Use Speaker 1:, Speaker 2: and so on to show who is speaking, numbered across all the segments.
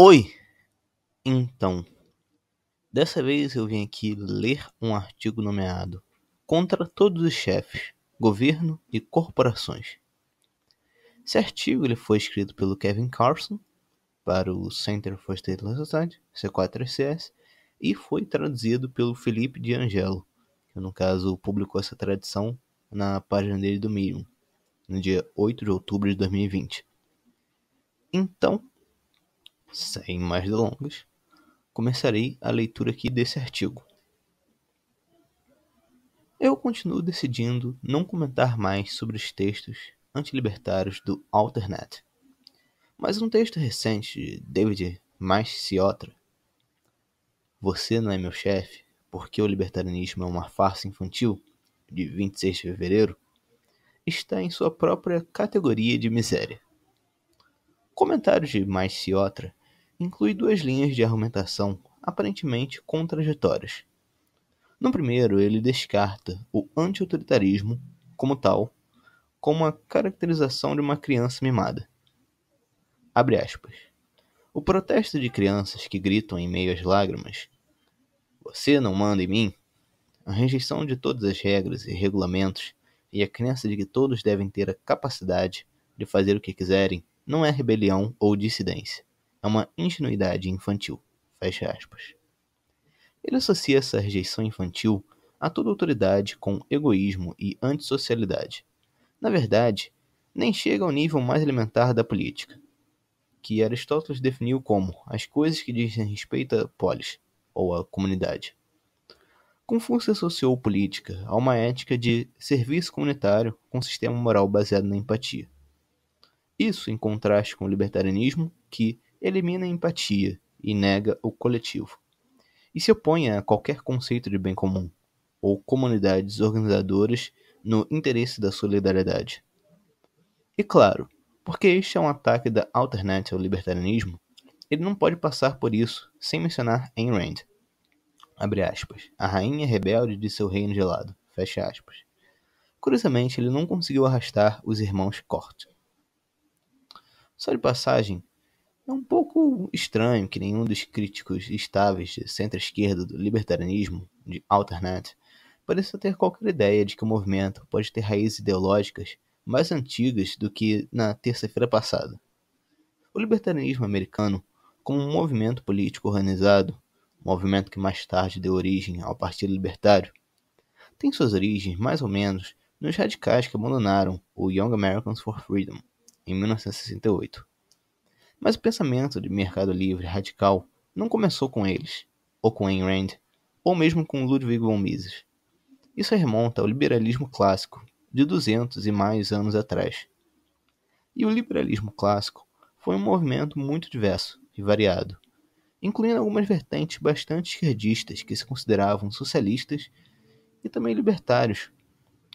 Speaker 1: Oi! Então, dessa vez eu vim aqui ler um artigo nomeado Contra Todos os Chefes, Governo e Corporações. Esse artigo ele foi escrito pelo Kevin Carson para o Center for Stateless Society, C4SS, e foi traduzido pelo Felipe de Angelo, que no caso publicou essa tradução na página dele do Medium, no dia 8 de outubro de 2020. Então, sem mais delongas, começarei a leitura aqui desse artigo. Eu continuo decidindo não comentar mais sobre os textos antilibertários do Alternet, mas um texto recente de David Masciotra, Você Não É Meu Chefe, Porque o Libertarianismo é uma Farsa Infantil, de 26 de fevereiro, está em sua própria categoria de miséria. O comentário de Masciotra inclui duas linhas de argumentação aparentemente contraditórias. No primeiro, ele descarta o anti-autoritarismo, como tal, como a caracterização de uma criança mimada. Abre aspas. O protesto de crianças que gritam em meio às lágrimas, você não manda em mim, a rejeição de todas as regras e regulamentos e a crença de que todos devem ter a capacidade de fazer o que quiserem, não é rebelião ou dissidência. É uma ingenuidade infantil. Fecha aspas. Ele associa essa rejeição infantil a toda autoridade com egoísmo e antissocialidade. Na verdade, nem chega ao nível mais elementar da política, que Aristóteles definiu como as coisas que dizem respeito à polis, ou à comunidade. Confúcio associou política a uma ética de serviço comunitário com sistema moral baseado na empatia. Isso em contraste com o libertarianismo, que elimina a empatia e nega o coletivo, e se opõe a qualquer conceito de bem comum, ou comunidades organizadoras no interesse da solidariedade. E claro, porque este é um ataque da Alternet ao libertarianismo, ele não pode passar por isso sem mencionar Ayn Rand. Abre aspas. A rainha rebelde de seu reino gelado. Fecha aspas. Curiosamente, ele não conseguiu arrastar os irmãos Cort. Só de passagem, é um pouco estranho que nenhum dos críticos estáveis de centro-esquerda do libertarianismo, de Alternet, pareça ter qualquer ideia de que o movimento pode ter raízes ideológicas mais antigas do que na terça-feira passada. O libertarianismo americano, como um movimento político organizado, movimento que mais tarde deu origem ao Partido Libertário, tem suas origens mais ou menos nos radicais que abandonaram o Young Americans for Freedom em 1968. Mas o pensamento de mercado livre radical não começou com eles, ou com Ayn Rand, ou mesmo com Ludwig von Mises. Isso remonta ao liberalismo clássico, de 200 e mais anos atrás. E o liberalismo clássico foi um movimento muito diverso e variado, incluindo algumas vertentes bastante esquerdistas que se consideravam socialistas e também libertários,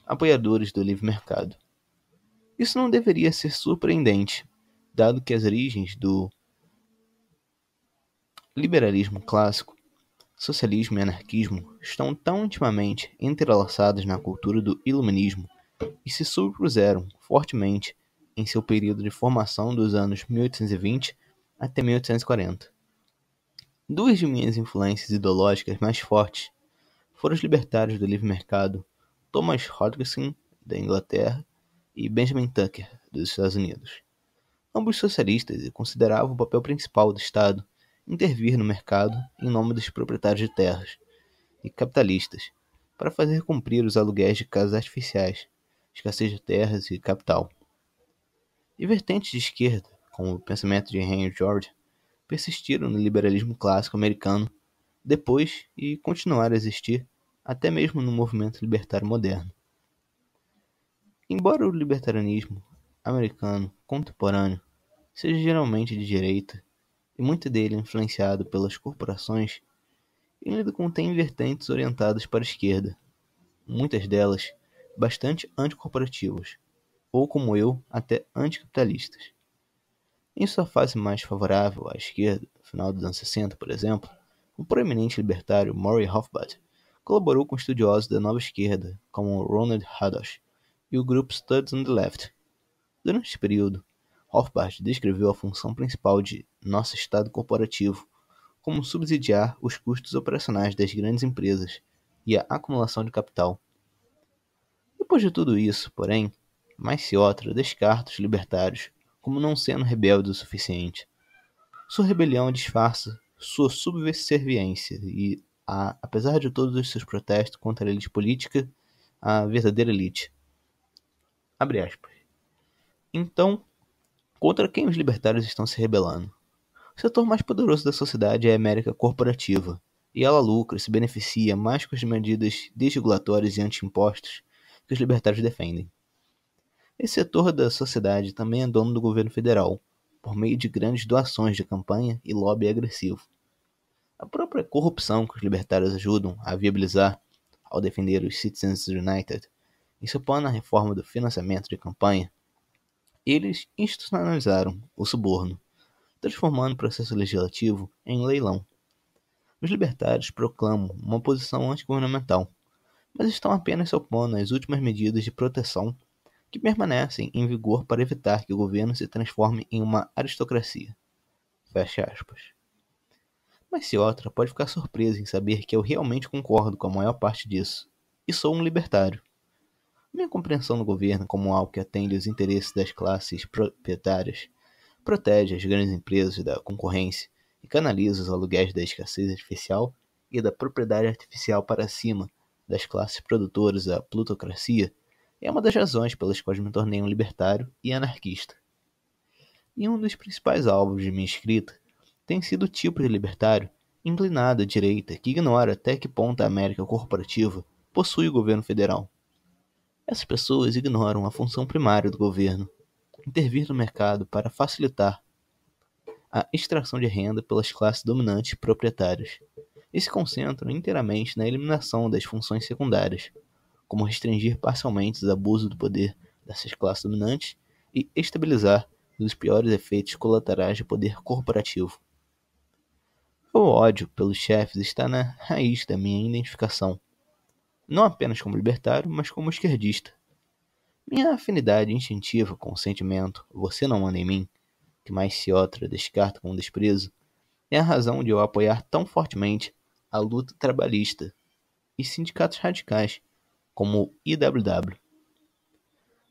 Speaker 1: apoiadores do livre mercado. Isso não deveria ser surpreendente, dado que as origens do liberalismo clássico, socialismo e anarquismo estão tão intimamente entrelaçadas na cultura do iluminismo e se superpuseram fortemente em seu período de formação dos anos 1820 até 1840. Duas de minhas influências ideológicas mais fortes foram os libertários do livre mercado Thomas Hodgson, da Inglaterra, e Benjamin Tucker, dos Estados Unidos. Ambos socialistas e consideravam o papel principal do Estado intervir no mercado em nome dos proprietários de terras e capitalistas para fazer cumprir os aluguéis de casas artificiais, escassez de terras e capital. E vertentes de esquerda, como o pensamento de Henry George, persistiram no liberalismo clássico americano depois e continuaram a existir até mesmo no movimento libertário moderno. Embora o libertarianismo americano contemporâneo seja geralmente de direita e muito dele influenciado pelas corporações, ele ainda contém vertentes orientadas para a esquerda, muitas delas bastante anticorporativas, ou como eu, até anticapitalistas. Em sua fase mais favorável à esquerda, no final dos anos 60, por exemplo, o proeminente libertário Murray Rothbard colaborou com estudiosos da nova esquerda, como Ronald Hadosh e o grupo Studies on the Left. Durante esse período, Rothbard descreveu a função principal de nosso Estado corporativo como subsidiar os custos operacionais das grandes empresas e a acumulação de capital. Depois de tudo isso, porém, Maiciottra descarta os libertários como não sendo rebeldes o suficiente. Sua rebelião disfarça sua subserviência e, apesar de todos os seus protestos contra a elite política, a verdadeira elite. Abre aspas. Então, contra quem os libertários estão se rebelando? O setor mais poderoso da sociedade é a América corporativa, e ela lucra e se beneficia mais com as medidas desregulatórias e anti-impostos que os libertários defendem. Esse setor da sociedade também é dono do governo federal, por meio de grandes doações de campanha e lobby agressivo. A própria corrupção que os libertários ajudam a viabilizar ao defender os Citizens United em seu plano na reforma do financiamento de campanha, eles institucionalizaram o suborno, transformando o processo legislativo em leilão. Os libertários proclamam uma posição antigovernamental, mas estão apenas se opondo às últimas medidas de proteção que permanecem em vigor para evitar que o governo se transforme em uma aristocracia. Fecha aspas. Mas Maiciottra pode ficar surpreso em saber que eu realmente concordo com a maior parte disso, e sou um libertário. Minha compreensão do governo como algo que atende aos interesses das classes proprietárias, protege as grandes empresas da concorrência e canaliza os aluguéis da escassez artificial e da propriedade artificial para cima das classes produtoras da plutocracia, é uma das razões pelas quais me tornei um libertário e anarquista. E um dos principais alvos de minha escrita tem sido o tipo de libertário inclinado à direita que ignora até que ponto a América corporativa possui o governo federal. Essas pessoas ignoram a função primária do governo, intervir no mercado para facilitar a extração de renda pelas classes dominantes proprietárias, e se concentram inteiramente na eliminação das funções secundárias, como restringir parcialmente os abusos do poder dessas classes dominantes e estabilizar os piores efeitos colaterais do poder corporativo. O ódio pelos chefes está na raiz da minha identificação, não apenas como libertário, mas como esquerdista. Minha afinidade instintiva com o sentimento "você não manda em mim", que Maiciottra descarta com desprezo, é a razão de eu apoiar tão fortemente a luta trabalhista e sindicatos radicais, como o IWW.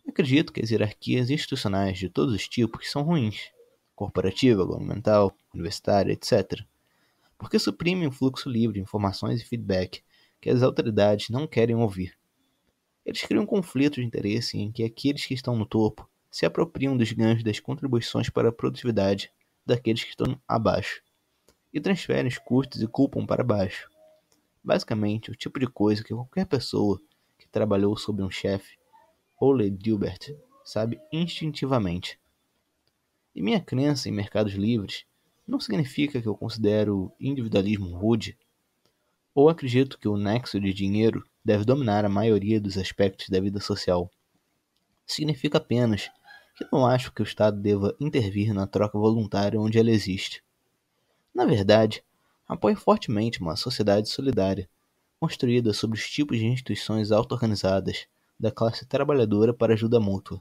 Speaker 1: Acredito que as hierarquias institucionais de todos os tipos são ruins, corporativa, governamental, universitária, etc., porque suprimem o fluxo livre de informações e feedback que as autoridades não querem ouvir. Eles criam um conflito de interesse em que aqueles que estão no topo se apropriam dos ganhos das contribuições para a produtividade daqueles que estão abaixo, e transferem os custos e culpam para baixo. Basicamente, o tipo de coisa que qualquer pessoa que trabalhou sob um chefe ou Lady Dilbert sabe instintivamente. E minha crença em mercados livres não significa que eu considero o individualismo rude, ou acredito que o nexo de dinheiro deve dominar a maioria dos aspectos da vida social. Significa apenas que não acho que o Estado deva intervir na troca voluntária onde ela existe. Na verdade, apoio fortemente uma sociedade solidária, construída sobre os tipos de instituições auto-organizadas da classe trabalhadora para ajuda mútua,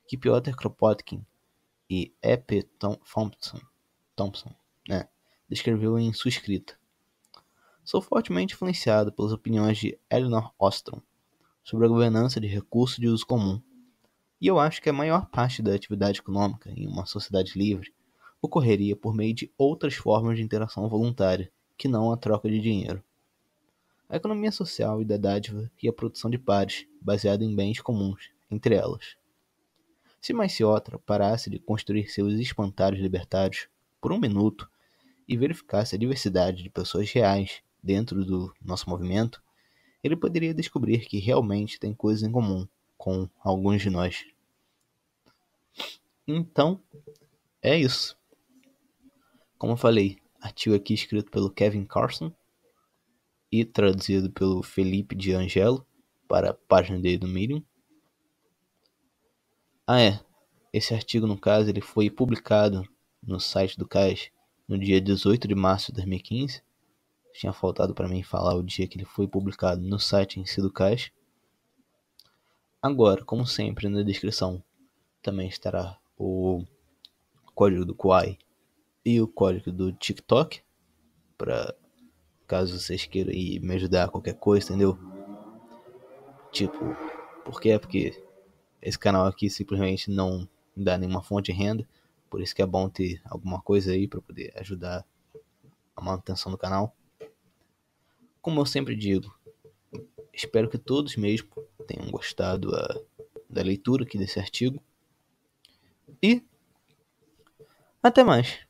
Speaker 1: que Piotr Kropotkin e E.P. Thompson descreveu em sua escrita. Sou fortemente influenciado pelas opiniões de Elinor Ostrom sobre a governança de recursos de uso comum, e eu acho que a maior parte da atividade econômica em uma sociedade livre ocorreria por meio de outras formas de interação voluntária, que não a troca de dinheiro. A economia social e da dádiva e a produção de pares, baseada em bens comuns, entre elas. Se Maiciottra parasse de construir seus espantalhos libertários por um minuto e verificasse a diversidade de pessoas reais dentro do nosso movimento, ele poderia descobrir que realmente tem coisas em comum com alguns de nós. Então, é isso. Como eu falei, artigo aqui escrito pelo Kevin Carson e traduzido pelo Felipe de Angelo para a página dele do Medium. Esse artigo, no caso, ele foi publicado no site do CAIS no dia 18 de março de 2015. Tinha faltado para mim falar o dia que ele foi publicado no site em si do CAIS. Agora, como sempre, na descrição também estará o código do Kwai e o código do TikTok, pra caso vocês queiram ir me ajudar a qualquer coisa, entendeu? Tipo, por quê? Porque esse canal aqui simplesmente não dá nenhuma fonte de renda, por isso que é bom ter alguma coisa aí pra poder ajudar a manutenção do canal. Como eu sempre digo, espero que todos mesmo tenham gostado da leitura aqui desse artigo. E até mais!